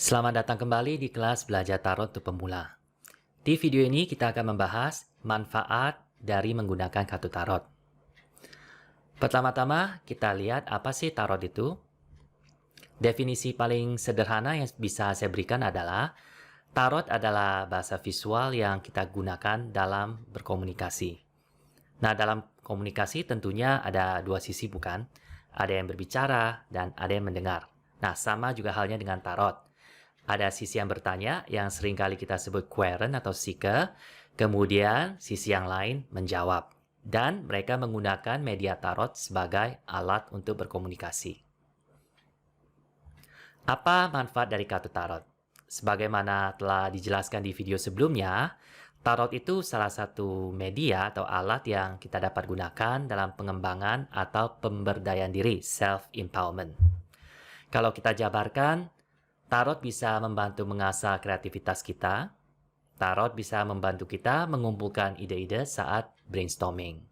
Selamat datang kembali di kelas belajar tarot untuk pemula. Di video ini kita akan membahas manfaat dari menggunakan kartu tarot. Pertama-tama kita lihat apa sih tarot itu. Definisi paling sederhana yang bisa saya berikan adalah tarot adalah bahasa visual yang kita gunakan dalam berkomunikasi. Nah, dalam komunikasi tentunya ada dua sisi bukan? Ada yang berbicara dan ada yang mendengar. Nah, sama juga halnya dengan tarot. Ada sisi yang bertanya yang seringkali kita sebut querent atau seeker, kemudian sisi yang lain menjawab. Dan mereka menggunakan media tarot sebagai alat untuk berkomunikasi. Apa manfaat dari kartu tarot? Sebagaimana telah dijelaskan di video sebelumnya, tarot itu salah satu media atau alat yang kita dapat gunakan dalam pengembangan atau pemberdayaan diri, self-empowerment. Kalau kita jabarkan, tarot bisa membantu mengasah kreativitas kita. Tarot bisa membantu kita mengumpulkan ide-ide saat brainstorming.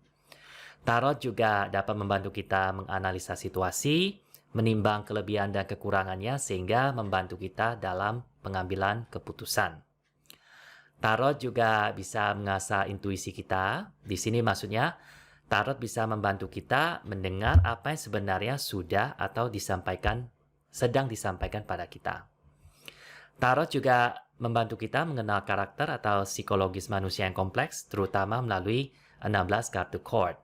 Tarot juga dapat membantu kita menganalisa situasi, menimbang kelebihan dan kekurangannya sehingga membantu kita dalam pengambilan keputusan. Tarot juga bisa mengasah intuisi kita. Di sini maksudnya, tarot bisa membantu kita mendengar apa yang sebenarnya sudah atau sedang disampaikan pada kita. Tarot juga membantu kita mengenal karakter atau psikologis manusia yang kompleks, terutama melalui 16 kartu chord.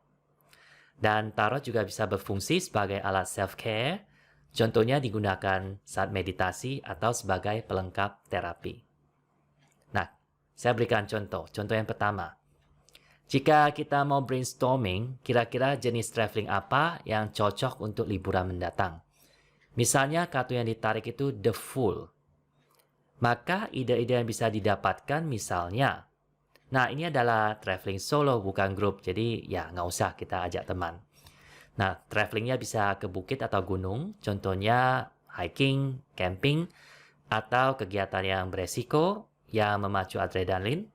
Dan tarot juga bisa berfungsi sebagai alat self-care, contohnya digunakan saat meditasi atau sebagai pelengkap terapi. Nah, saya berikan contoh. Contoh yang pertama. Jika kita mau brainstorming, kira-kira jenis traveling apa yang cocok untuk liburan mendatang? Misalnya kartu yang ditarik itu The Fool. Maka ide-ide yang bisa didapatkan misalnya, nah ini adalah traveling solo bukan grup, jadi ya nggak usah kita ajak teman. Nah, travelingnya bisa ke bukit atau gunung, contohnya hiking, camping, atau kegiatan yang beresiko, yang memacu adrenalin.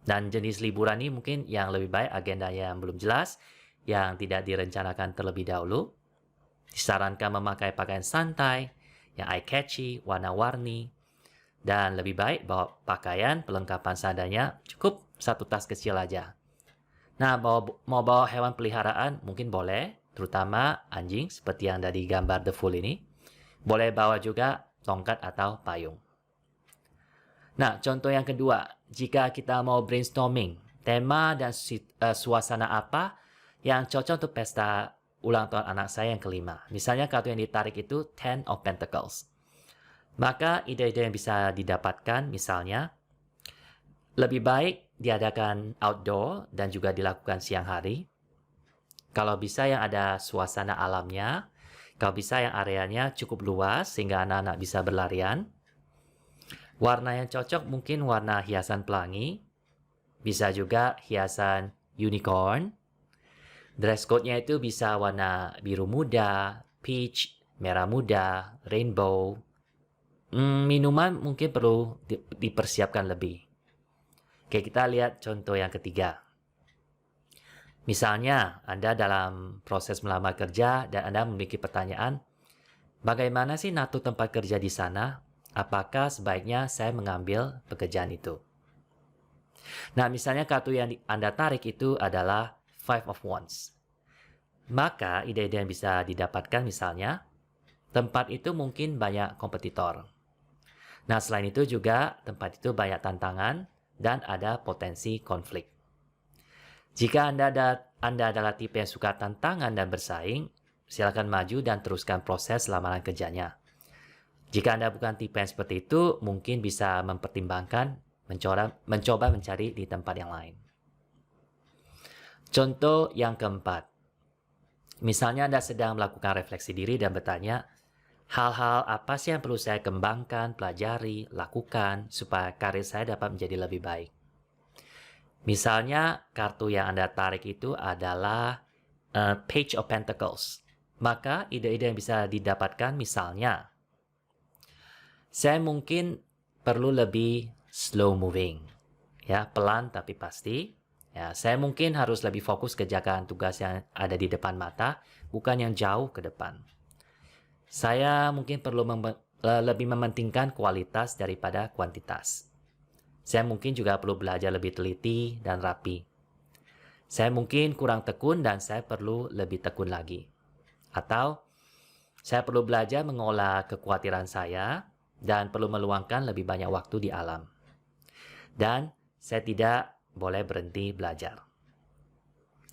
Dan jenis liburan ini mungkin yang lebih baik agenda yang belum jelas, yang tidak direncanakan terlebih dahulu. Disarankan memakai pakaian santai, yang eye-catchy, warna-warni, dan lebih baik bawa pakaian pelengkapan seadanya, cukup satu tas kecil aja. Nah, mau bawa hewan peliharaan mungkin boleh, terutama anjing seperti yang dari gambar The Fool ini. Boleh bawa juga tongkat atau payung. Nah, contoh yang kedua, jika kita mau brainstorming, tema dan suasana apa yang cocok untuk pesta ulang tahun anak saya yang kelima. Misalnya kartu yang ditarik itu Ten of Pentacles. Maka ide-ide yang bisa didapatkan misalnya, lebih baik diadakan outdoor dan juga dilakukan siang hari. Kalau bisa yang ada suasana alamnya, kalau bisa yang areanya cukup luas sehingga anak-anak bisa berlarian. Warna yang cocok mungkin warna hiasan pelangi, bisa juga hiasan unicorn. Dress code-nya itu bisa warna biru muda, peach, merah muda, rainbow. Minuman mungkin perlu dipersiapkan lebih. Oke, kita lihat contoh yang ketiga. Misalnya, Anda dalam proses melamar kerja dan Anda memiliki pertanyaan, bagaimana sih natur tempat kerja di sana? Apakah sebaiknya saya mengambil pekerjaan itu? Nah, misalnya kartu yang Anda tarik itu adalah Five of Wands. Maka ide-ide yang bisa didapatkan misalnya, tempat itu mungkin banyak kompetitor. Nah, selain itu juga tempat itu banyak tantangan dan ada potensi konflik. Jika Anda adalah tipe yang suka tantangan dan bersaing, silakan maju dan teruskan proses lamaran kerjanya. Jika Anda bukan tipe yang seperti itu, mungkin bisa mempertimbangkan mencoba mencari di tempat yang lain. Contoh yang keempat. Misalnya Anda sedang melakukan refleksi diri dan bertanya, hal-hal apa sih yang perlu saya kembangkan, pelajari, lakukan supaya karir saya dapat menjadi lebih baik? Misalnya kartu yang Anda tarik itu adalah Page of Pentacles. Maka ide-ide yang bisa didapatkan misalnya, saya mungkin perlu lebih slow moving, ya pelan tapi pasti. Ya, saya mungkin harus lebih fokus kerjakan tugas yang ada di depan mata, bukan yang jauh ke depan. Saya mungkin perlu lebih mementingkan kualitas daripada kuantitas. Saya mungkin juga perlu belajar lebih teliti dan rapi. Saya mungkin kurang tekun dan saya perlu lebih tekun lagi. Atau saya perlu belajar mengolah kekhawatiran saya dan perlu meluangkan lebih banyak waktu di alam. Dan saya tidak boleh berhenti belajar.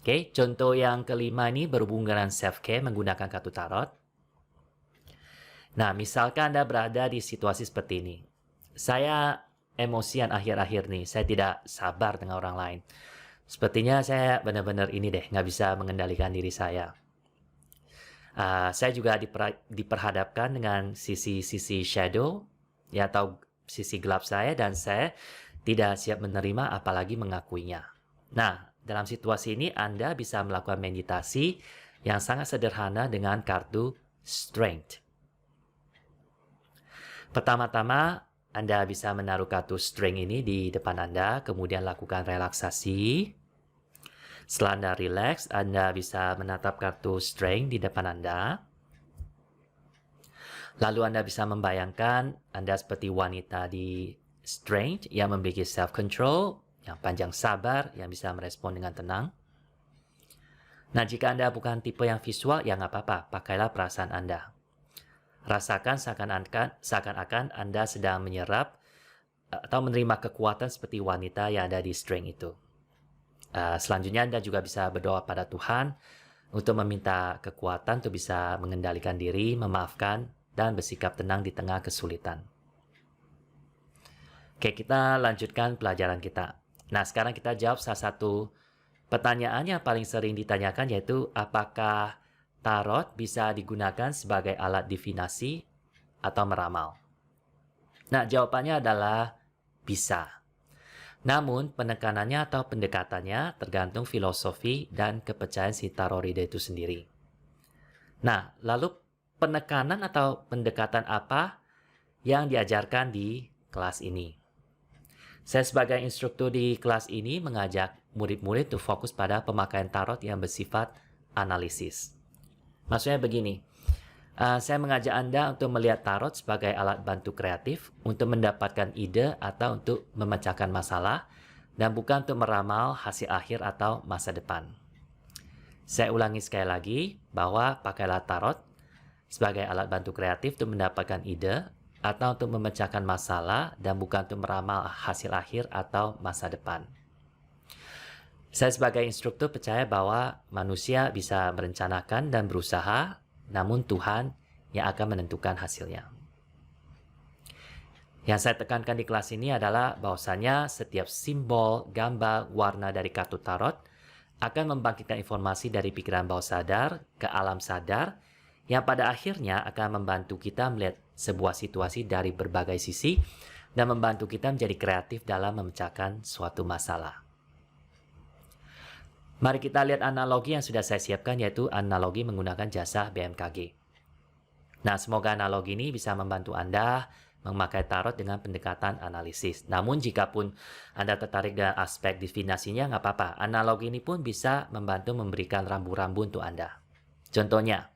Oke, contoh yang kelima ini berhubungan dengan self-care menggunakan kartu tarot. Nah, misalkan Anda berada di situasi seperti ini. Saya emosian akhir-akhir nih, saya tidak sabar dengan orang lain. Sepertinya saya benar-benar ini deh, nggak bisa mengendalikan diri saya. Saya juga diperhadapkan dengan sisi-sisi shadow, ya, atau sisi gelap saya, dan saya tidak siap menerima apalagi mengakuinya. Nah, dalam situasi ini Anda bisa melakukan meditasi yang sangat sederhana dengan kartu Strength. Pertama-tama, Anda bisa menaruh kartu Strength ini di depan Anda, kemudian lakukan relaksasi. Setelah Anda relax, Anda bisa menatap kartu Strength di depan Anda. Lalu Anda bisa membayangkan Anda seperti wanita di Strength yang memiliki self-control, yang panjang sabar, yang bisa merespon dengan tenang. Nah, jika Anda bukan tipe yang visual, ya nggak apa-apa, pakailah perasaan Anda. Rasakan seakan-akan Anda sedang menyerap atau menerima kekuatan seperti wanita yang ada di Strength itu. Selanjutnya Anda juga bisa berdoa pada Tuhan untuk meminta kekuatan untuk bisa mengendalikan diri, memaafkan, dan bersikap tenang di tengah kesulitan. Oke, kita lanjutkan pelajaran kita. Nah, sekarang kita jawab salah satu pertanyaan yang paling sering ditanyakan, yaitu apakah tarot bisa digunakan sebagai alat divinasi atau meramal? Nah, jawabannya adalah bisa. Namun, penekanannya atau pendekatannya tergantung filosofi dan kepercayaan si tarot reader itu sendiri. Nah, lalu penekanan atau pendekatan apa yang diajarkan di kelas ini? Saya sebagai instruktur di kelas ini mengajak murid-murid untuk fokus pada pemakaian tarot yang bersifat analisis. Maksudnya begini, saya mengajak Anda untuk melihat tarot sebagai alat bantu kreatif untuk mendapatkan ide atau untuk memecahkan masalah dan bukan untuk meramal hasil akhir atau masa depan. Saya ulangi sekali lagi bahwa pakailah tarot sebagai alat bantu kreatif untuk mendapatkan ide atau untuk memecahkan masalah dan bukan untuk meramal hasil akhir atau masa depan. Saya sebagai instruktur percaya bahwa manusia bisa merencanakan dan berusaha, namun Tuhan yang akan menentukan hasilnya. Yang saya tekankan di kelas ini adalah bahwasanya setiap simbol, gambar, warna dari kartu tarot akan membangkitkan informasi dari pikiran bawah sadar ke alam sadar yang pada akhirnya akan membantu kita melihat sebuah situasi dari berbagai sisi dan membantu kita menjadi kreatif dalam memecahkan suatu masalah. Mari kita lihat analogi yang sudah saya siapkan, yaitu analogi menggunakan jasa BMKG. Nah, semoga analogi ini bisa membantu Anda memakai tarot dengan pendekatan analisis. Namun, jikapun Anda tertarik dengan aspek divinasinya, nggak apa-apa. Analogi ini pun bisa membantu memberikan rambu-rambu untuk Anda. Contohnya,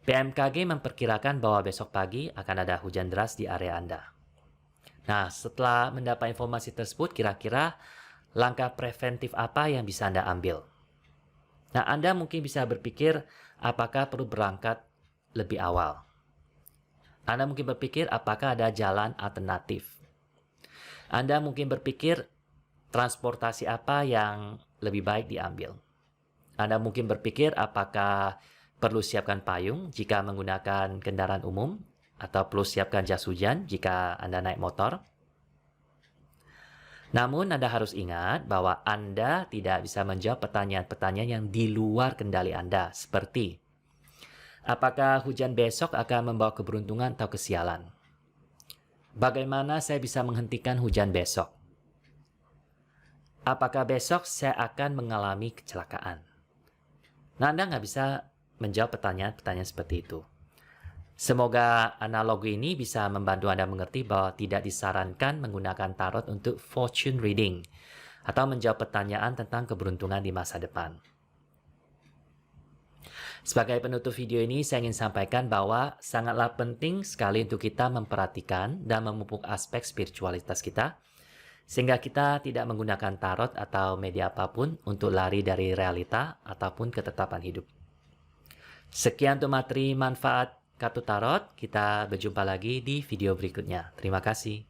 BMKG memperkirakan bahwa besok pagi akan ada hujan deras di area Anda. Nah, setelah mendapat informasi tersebut, kira-kira langkah preventif apa yang bisa Anda ambil? Nah, Anda mungkin bisa berpikir apakah perlu berangkat lebih awal. Anda mungkin berpikir apakah ada jalan alternatif. Anda mungkin berpikir transportasi apa yang lebih baik diambil. Anda mungkin berpikir apakah perlu siapkan payung jika menggunakan kendaraan umum atau perlu siapkan jas hujan jika Anda naik motor. Namun Anda harus ingat bahwa Anda tidak bisa menjawab pertanyaan-pertanyaan yang di luar kendali Anda, seperti apakah hujan besok akan membawa keberuntungan atau kesialan? Bagaimana saya bisa menghentikan hujan besok? Apakah besok saya akan mengalami kecelakaan? Nah, Anda nggak bisa menjawab pertanyaan-pertanyaan seperti itu. Semoga analogi ini bisa membantu Anda mengerti bahwa tidak disarankan menggunakan tarot untuk fortune reading atau menjawab pertanyaan tentang keberuntungan di masa depan. Sebagai penutup video ini, saya ingin sampaikan bahwa sangatlah penting sekali untuk kita memperhatikan dan memupuk aspek spiritualitas kita, sehingga kita tidak menggunakan tarot atau media apapun untuk lari dari realita ataupun ketetapan hidup. Sekian untuk materi manfaat kartu tarot. Kita berjumpa lagi di video berikutnya. Terima kasih.